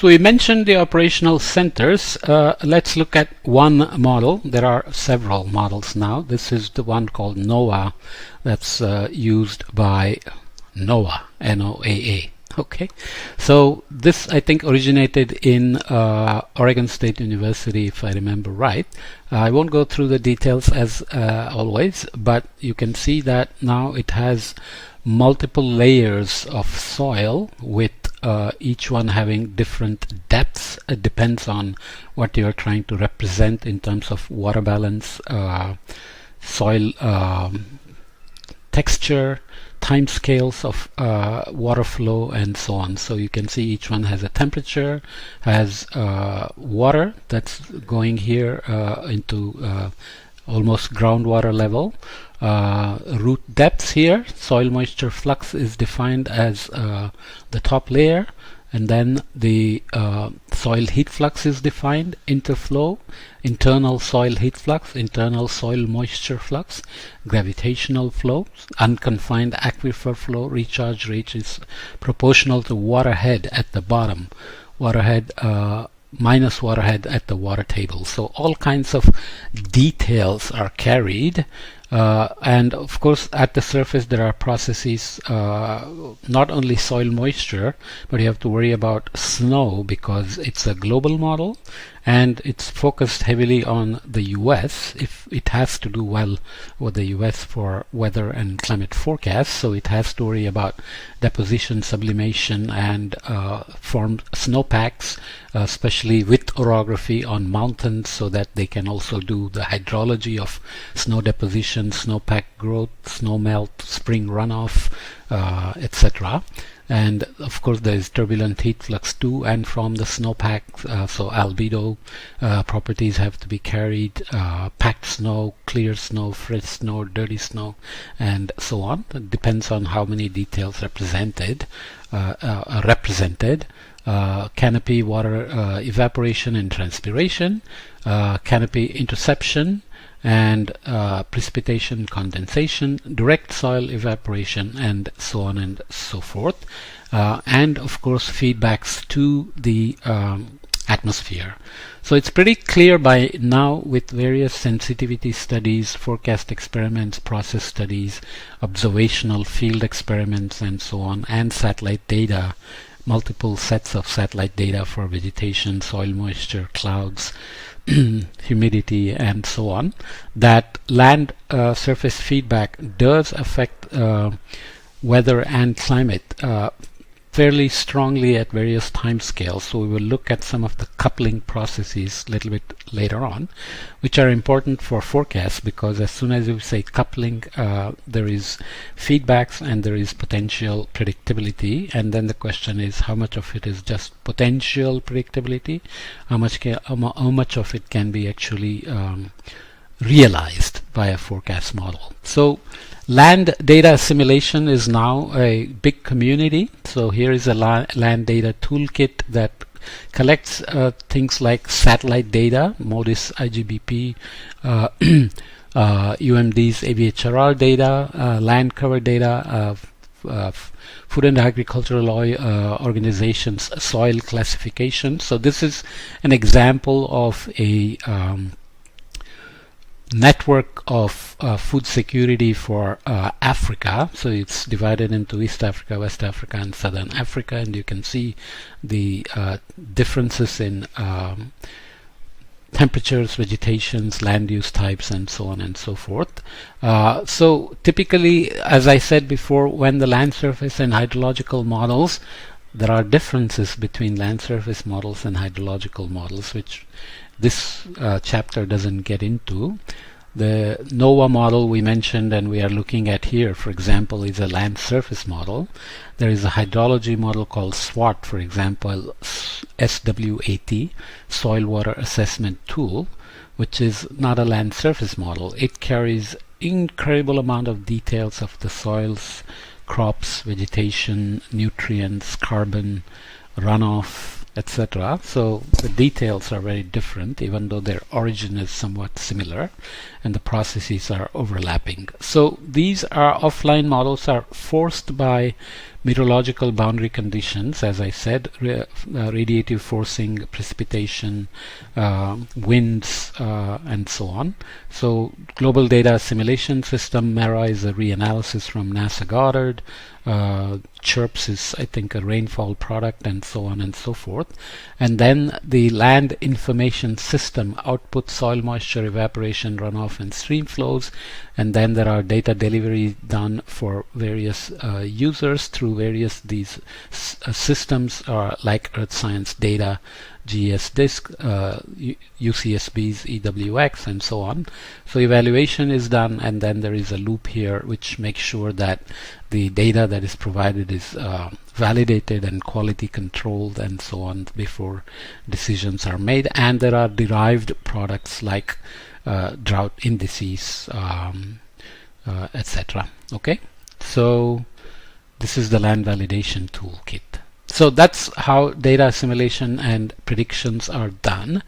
So we mentioned the operational centers. Let's look at one model. There are several models now. This is the one called NOAA that's used by NOAA, N-O-A-A. Okay, so this I think originated in Oregon State University, if I remember right. I won't go through the details as always, but you can see that now it has multiple layers of soil with each one having different depths. It depends on what you're trying to represent in terms of water balance, soil texture, time scales of water flow, and so on. So you can see each one has a temperature, has water that's going here into almost groundwater level, root depths here. Soil moisture flux is defined as the top layer, and then the soil heat flux is defined, interflow, internal soil heat flux, internal soil moisture flux, gravitational flow, unconfined aquifer flow. Recharge rate is proportional to water head at the bottom, water head minus water head at the water table. So all kinds of details are carried. And of course at the surface there are processes, not only soil moisture, but you have to worry about snow because it's a global model and it's focused heavily on the US. If it has to do well with the US for weather and climate forecasts, so it has to worry about deposition, sublimation, and form snowpacks, especially with orography on mountains, so that they can also do the hydrology of snow deposition, snowpack growth, snow melt, spring runoff, etc. And of course there is turbulent heat flux to and from the snowpack, so albedo properties have to be carried, packed snow, clear snow, fresh snow, dirty snow, and so on. It depends on how many details represented. Canopy, water evaporation and transpiration, canopy interception, and precipitation, condensation, direct soil evaporation, and so on and so forth, and of course feedbacks to the atmosphere. So it's pretty clear by now with various sensitivity studies, forecast experiments, process studies, observational field experiments, and so on, and satellite data, multiple sets of satellite data for vegetation, soil moisture, clouds, humidity, and so on, that land surface feedback does affect weather and climate fairly strongly at various time scales. So we will look at some of the coupling processes a little bit later on, which are important for forecasts, because as soon as you say coupling, there is feedbacks and there is potential predictability, and then the question is how much of it is just potential predictability, how much of it can be actually realized by a forecast model. So land data assimilation is now a big community. So here is a land data toolkit that collects things like satellite data, MODIS, IGBP, UMD's AVHRR data, land cover data, Food and Agricultural Organization's soil classification. So this is an example of a network of food security for Africa. So it's divided into East Africa, West Africa, and Southern Africa, and you can see the differences in temperatures, vegetations, land use types, and so on and so forth. So typically, as I said before, when the land surface and hydrological models, there are differences between land surface models and hydrological models, which this chapter doesn't get into. The NOAA model we mentioned and we are looking at here, for example, is a land surface model. There is a hydrology model called SWAT, for example, SWAT, Soil Water Assessment Tool, which is not a land surface model. It carries incredible amount of details of the soils, crops, vegetation, nutrients, carbon, runoff, etc. So the details are very different, even though their origin is somewhat similar and the processes are overlapping. So these are offline models are forced by meteorological boundary conditions, as I said, radiative forcing, precipitation, winds, and so on. So Global Data Assimilation System, MERA is a reanalysis from NASA Goddard. CHIRPS is, I think, a rainfall product, and so on and so forth. And then the Land Information System, output soil moisture, evaporation, runoff, and stream flows. And then there are data delivery done for various users through various these systems, like Earth Science Data, GES Disk, UCSB's EWX, and so on. So evaluation is done, and then there is a loop here which makes sure that the data that is provided is validated and quality controlled and so on before decisions are made. And there are derived products like drought indices, etc. Okay, so this is the land validation toolkit. So that's how data assimilation and predictions are done.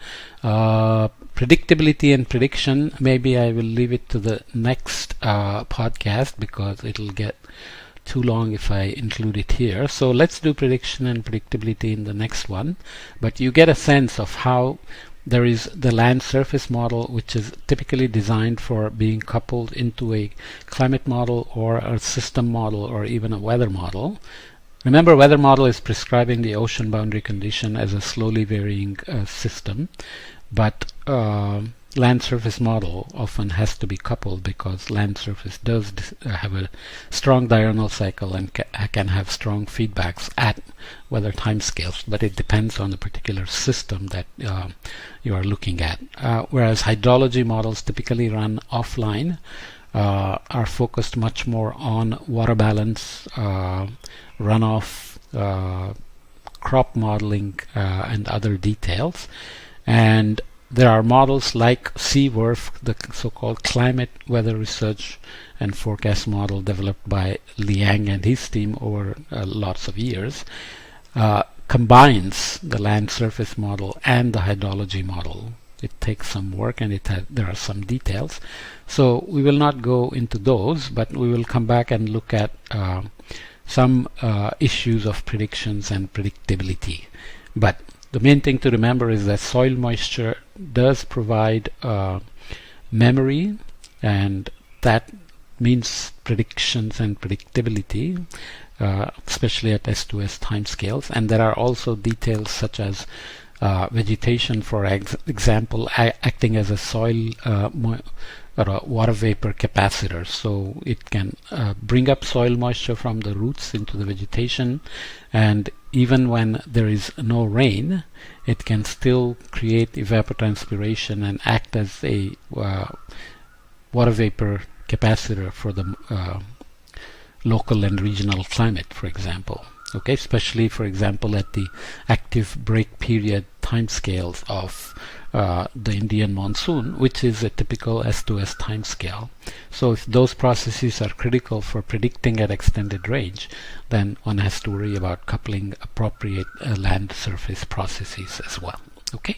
Predictability and prediction, maybe I will leave it to the next podcast because it'll get too long if I include it here. So let's do prediction and predictability in the next one. But you get a sense of how there is the land surface model, which is typically designed for being coupled into a climate model or a system model or even a weather model. Remember, weather model is prescribing the ocean boundary condition as a slowly varying system, but land surface model often has to be coupled because land surface does have a strong diurnal cycle and can have strong feedbacks at weather timescales, but it depends on the particular system that you are looking at. Whereas hydrology models typically run offline, are focused much more on water balance, runoff, crop modeling, and other details. And there are models like CWRF, the so-called Climate Weather Research and Forecast Model developed by Liang and his team over lots of years, combines the land surface model and the hydrology model. It takes some work and there are some details. So we will not go into those, but we will come back and look at some issues of predictions and predictability. But the main thing to remember is that soil moisture does provide memory, and that means predictions and predictability, especially at S2S timescales. And there are also details such as vegetation, for example, acting as a soil or a water vapor capacitor. So it can bring up soil moisture from the roots into the vegetation, and even when there is no rain, it can still create evapotranspiration and act as a water vapor capacitor for the local and regional climate, for example. Okay, especially, for example, at the active break period timescales of the Indian monsoon, which is a typical S2S timescale. So if those processes are critical for predicting at extended range, then one has to worry about coupling appropriate land surface processes as well. Okay.